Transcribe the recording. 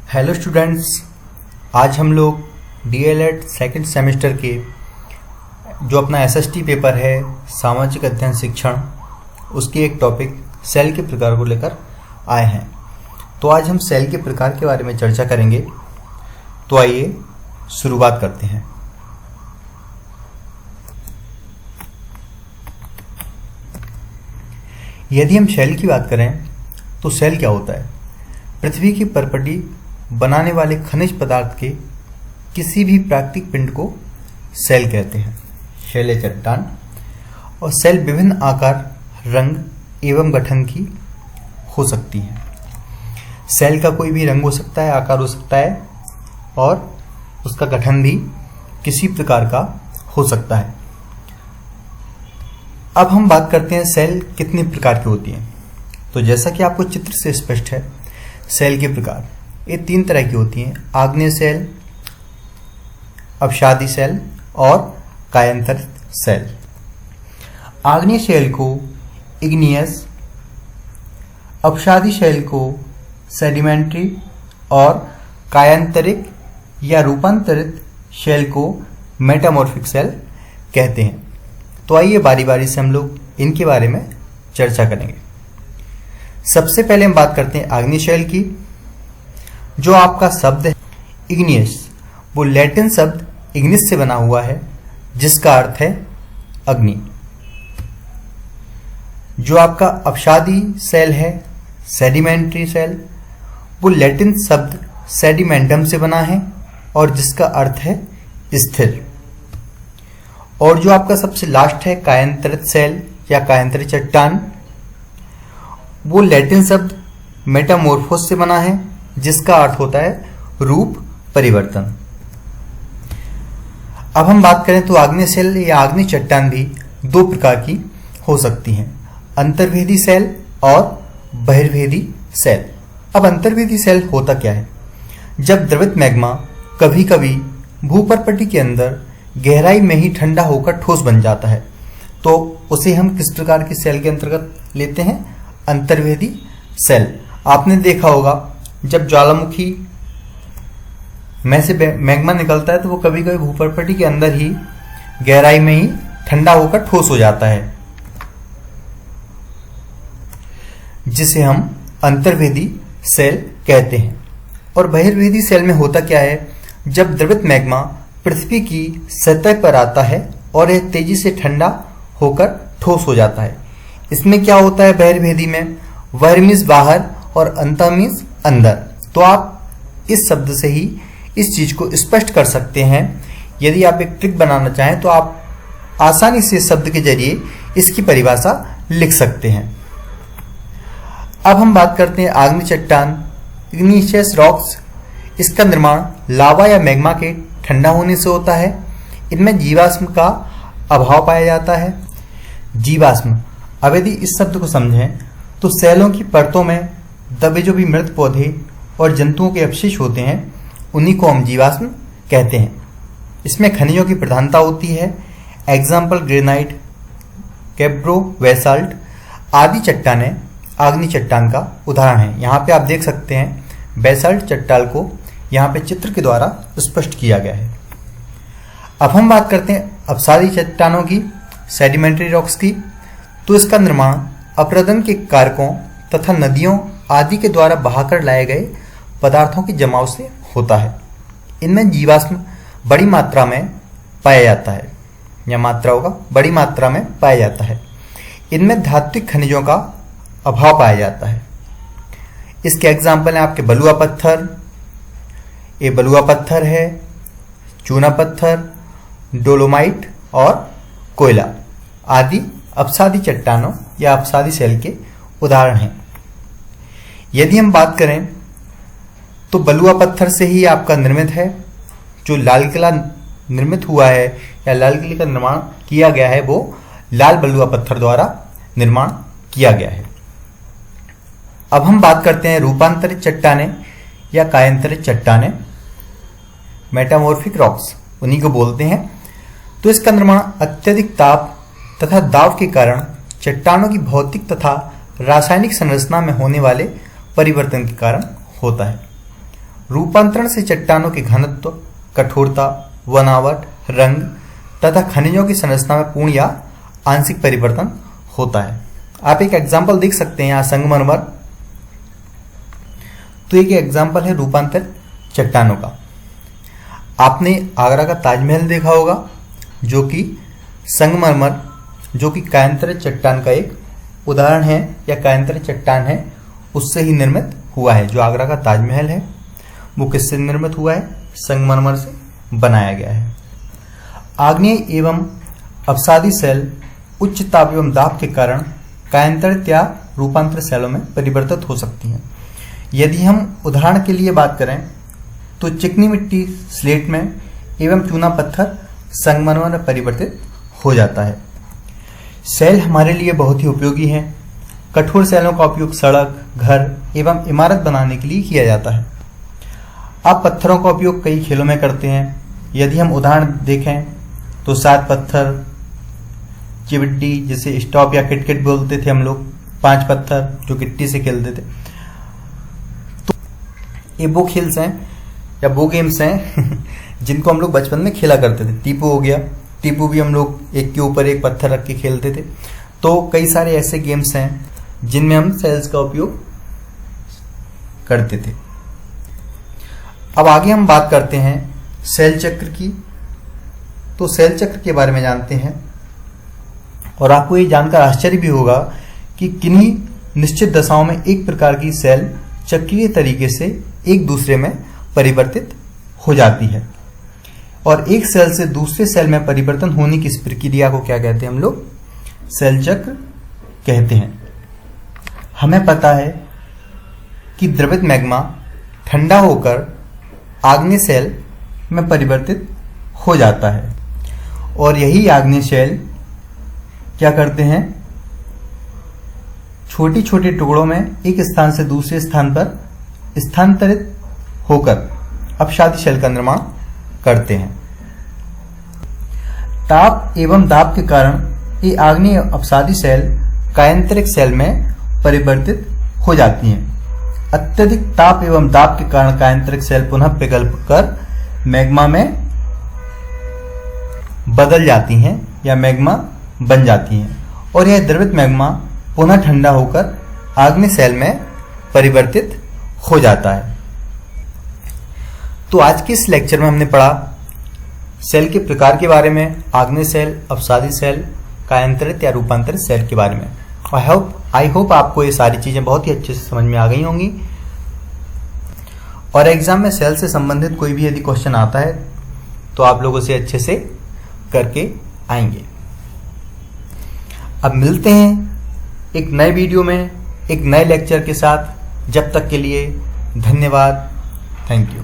Hello students, आज हम लोग डीएलएड सेकंड सेमेस्टर के जो अपना एसएसटी पेपर है सामाजिक अध्ययन शिक्षण, उसके एक टॉपिक सेल के प्रकार को लेकर आए हैं। तो आज हम सेल के प्रकार के बारे में चर्चा करेंगे। तो आइए शुरुआत करते हैं। यदि हम सेल की बात करें तो सेल क्या होता है? पृथ्वी की परपटी बनाने वाले खनिज पदार्थ के किसी भी प्राकृतिक पिंड को सेल कहते हैं। सेल है चट्टान, और सेल विभिन्न आकार, रंग एवं गठन की हो सकती है। सेल का कोई भी रंग हो सकता है, आकार हो सकता है, और उसका गठन भी किसी प्रकार का हो सकता है। अब हम बात करते हैं सेल कितने प्रकार की होती हैं। तो जैसा कि आपको चित्र से स्पष्ट है, सेल के प्रकार ये 3 तरह की होती हैं: आग्नेय सेल, अपसादी सेल और कायांतरित सेल। आग्नेय सेल को इग्नियस, अपसादी सेल को सेडिमेंट्री और कायांतरिक या रूपांतरित सेल को मेटामॉर्फिक सेल कहते हैं। तो आइए बारी बारी से हम लोग इनके बारे में चर्चा करेंगे। सबसे पहले हम बात करते हैं आग्नेय सेल की। जो आपका शब्द है इग्नियस, वो लैटिन शब्द इग्निस से बना हुआ है, जिसका अर्थ है अग्नि। जो आपका अपसादी सेल है सेडिमेंट्री सेल, वो लैटिन शब्द सेडिमेंटम से बना है और जिसका अर्थ है स्थिर। और जो आपका सबसे लास्ट है कायांतरित सेल या कायांतरित चट्टान, वो लैटिन शब्द मेटामॉर्फोस से बना है, जिसका अर्थ होता है रूप परिवर्तन। अब हम बात करें तो आग्नेय सेल या आग्नेय चट्टान भी 2 प्रकार की हो सकती हैं: अंतर्वेदी सेल और बहिर्वेदी सेल। अब अंतर्वेदी सेल होता क्या है? जब द्रवित मैग्मा कभी कभी भूपर्पटी के अंदर गहराई में ही ठंडा होकर ठोस बन जाता है, तो उसे हम किस प्रकार की सेल के अंतर्गत लेते हैं? अंतर्वेदी सेल। आपने देखा होगा जब ज्वालामुखी में से मैग्मा निकलता है तो वो कभी कभी भूपर्पटी के अंदर ही गहराई में ही ठंडा होकर ठोस हो जाता है, जिसे हम अंतर्वेदी सेल कहते हैं। और बहिर्वेदी सेल में होता क्या है? जब द्रवित मैग्मा पृथ्वी की सतह पर आता है और यह तेजी से ठंडा होकर ठोस हो जाता है। इसमें क्या होता है बहिर्वेदी में? बहिर मीन्स बाहर और अंतः मीन्स अंदर। तो आप इस शब्द से ही इस चीज को स्पष्ट कर सकते हैं। यदि आप एक ट्रिक बनाना चाहें तो आप आसानी से इस शब्द के जरिए इसकी परिभाषा लिख सकते हैं। अब हम बात करते हैं आग्नेय चट्टान, इग्निशियस रॉक्स। इसका निर्माण लावा या मैग्मा के ठंडा होने से होता है। इनमें जीवाश्म का अभाव पाया जाता है। जीवाश्म, अब यदि इस शब्द को समझें तो सेलों की परतों में दबे जो भी मृत पौधे और जंतुओं के अवशेष होते हैं, उन्हीं को हम जीवाश्म कहते हैं। इसमें खनिजों की प्रधानता होती है। एग्जाम्पल ग्रेनाइट, कैब्रो, बेसाल्ट आदि चट्टानें आग्नेय चट्टान का उदाहरण है। यहाँ पे आप देख सकते हैं बेसाल्ट चट्टान को यहाँ पे चित्र के द्वारा स्पष्ट किया गया है। अब हम बात करते हैं अपसादी चट्टानों की, सेडिमेंट्री रॉक्स की। तो इसका निर्माण अपरदन के कारकों तथा नदियों आदि के द्वारा बहाकर लाए गए पदार्थों के जमाव से होता है। इनमें जीवाश्म बड़ी मात्रा में पाया जाता है, या मात्रा होगा बड़ी मात्रा में पाया जाता है। इनमें धात्विक खनिजों का अभाव पाया जाता है। इसके एग्जाम्पल हैं आपके बलुआ पत्थर, ये बलुआ पत्थर है, चूना पत्थर, डोलोमाइट और कोयला आदि अपसादी चट्टानों या अपसादी सेल के उदाहरण हैं। यदि हम बात करें तो बलुआ पत्थर से ही आपका निर्मित है। जो लाल किला निर्मित हुआ है या लाल किले का निर्माण किया गया है, वो लाल बलुआ पत्थर द्वारा निर्माण किया गया है। अब हम बात करते हैं रूपांतरित चट्टानें या कायांतरित चट्टानें, मेटामॉर्फिक रॉक्स उन्हीं को बोलते हैं। तो इसका निर्माण अत्यधिक ताप तथा दाब के कारण चट्टानों की भौतिक तथा रासायनिक संरचना में होने वाले परिवर्तन के कारण होता है। रूपांतरण से चट्टानों के घनत्व, कठोरता, बनावट, रंग तथा खनिजों की संरचना में पूर्ण या आंशिक परिवर्तन होता है। आप एक एग्जाम्पल देख सकते हैं यहाँ संगमरमर। तो एक एग्जाम्पल है रूपांतर चट्टानों का। आपने आगरा का ताजमहल देखा होगा, जो कि संगमरमर, जो कि कायांतरित चट्टान का एक उदाहरण है या कायांतरित चट्टान है, उससे ही निर्मित हुआ है। जो आगरा का ताजमहल है वो किससे निर्मित हुआ है? संगमरमर से बनाया गया है। आग्नेय एवं अपसादी सेल उच्च ताप एवं दाब के कारण कायांतरित या रूपांतर सेलों में परिवर्तित हो सकती हैं। यदि हम उदाहरण के लिए बात करें तो चिकनी मिट्टी स्लेट में एवं चूना पत्थर संगमरमर में परिवर्तित हो जाता है। सेल हमारे लिए बहुत ही उपयोगी हैं। कठोर सेलों का उपयोग सड़क, घर एवं इमारत बनाने के लिए किया जाता है। आप पत्थरों का उपयोग कई खेलों में करते हैं। यदि हम उदाहरण देखें तो 7 पत्थर, चिवड्डी जिसे स्टॉप या किटकिट बोलते थे हम लोग, 5 पत्थर जो गिट्टी से खेलते थे। तो ये वो खेल्स हैं या वो गेम्स हैं जिनको हम लोग बचपन में खेला करते थे। टीपू हो गया, टीपू भी हम लोग एक के ऊपर एक पत्थर रख के खेलते थे। तो कई सारे ऐसे गेम्स हैं जिनमें हम सेल्स का उपयोग करते थे। अब आगे हम बात करते हैं सेल चक्र की। तो सेल चक्र के बारे में जानते हैं और आपको ये जानकर आश्चर्य भी होगा कि किन्हीं निश्चित दशाओं में एक प्रकार की सेल चक्रीय तरीके से एक दूसरे में परिवर्तित हो जाती है और एक सेल से दूसरे सेल में परिवर्तन होने की इस प्रक्रिया को क्या कहते हैं? हम लोग सेल चक्र कहते हैं। हमें पता है कि द्रवित मैग्मा ठंडा होकर आग्नेय सेल में परिवर्तित हो जाता है और यही आग्नेय सेल क्या करते हैं? छोटी छोटी टुकड़ों में एक स्थान से दूसरे स्थान पर स्थानांतरित होकर अपसादी सेल का निर्माण करते हैं। ताप एवं दाब के कारण ये आग्नेय अपसादी सेल कायांतरिक सेल में परिवर्तित हो जाती हैं। अत्यधिक ताप एवं दाब के कारण कायांतरिक सेल पुनः पिघल कर मैग्मा में बदल जाती हैं या मैग्मा बन जाती हैं और यह द्रवित मैग्मा पुनः ठंडा होकर आग्नेय सेल में परिवर्तित हो जाता है। तो आज के इस लेक्चर में हमने पढ़ा सेल के प्रकार के बारे में, आग्नेय सेल, अपसादी सेल, कायांतरित या रूपांतरित सेल के बारे में। आई होप आपको ये सारी चीजें बहुत ही अच्छे से समझ में आ गई होंगी और एग्जाम में सेल से संबंधित कोई भी यदि क्वेश्चन आता है तो आप लोग उसे अच्छे से करके आएंगे। अब मिलते हैं एक नए वीडियो में एक नए लेक्चर के साथ। जब तक के लिए धन्यवाद। Thank you.